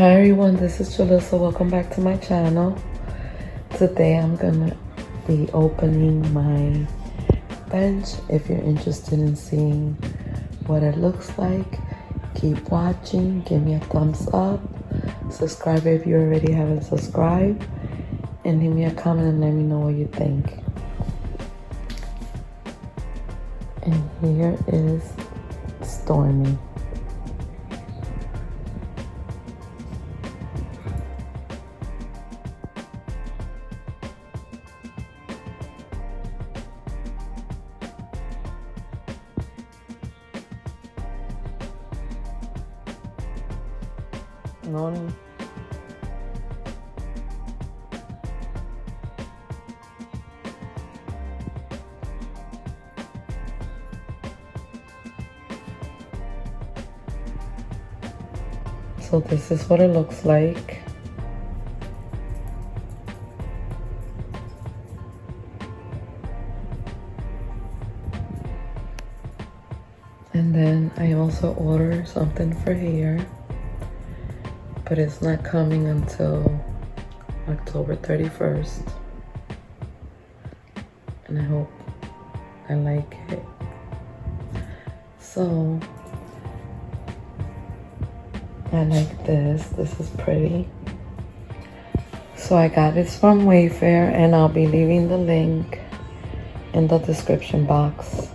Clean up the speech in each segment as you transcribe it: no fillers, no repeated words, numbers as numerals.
Hi everyone, this is Jalissa. Welcome back to my channel. Today I'm gonna be opening my bench. If you're interested in seeing what it looks like, keep watching, give me a thumbs up, subscribe if you already haven't subscribed, and leave me a comment and let me know what you think. And here is Stormy. Noni. So this is what it looks like. And then I also ordered something for here, but it's not coming until October 31st. And I hope I like it. So I like this. This is pretty. So I got this from Wayfair, and I'll be leaving the link in the description box.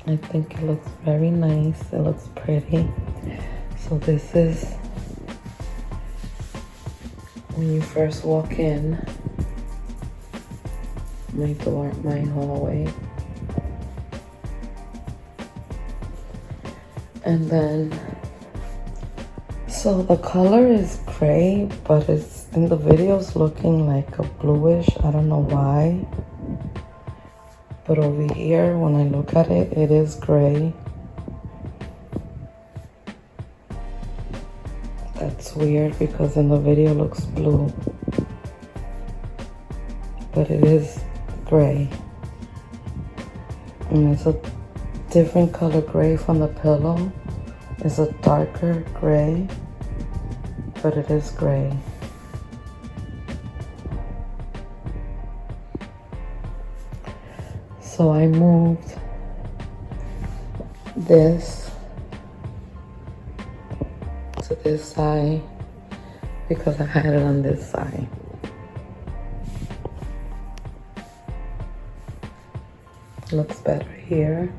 I think it looks very nice. It looks pretty. So this is when you first walk in my door, my hallway. And then, so the color is gray, but it's in the videos looking like a bluish. I don't know why. But over here, when I look at it, it is gray. That's weird because in the video it looks blue. But it is gray. And it's a different color gray from the pillow. It's a darker gray, but it is gray. So I moved this to this side because I had it on this side. Looks better here.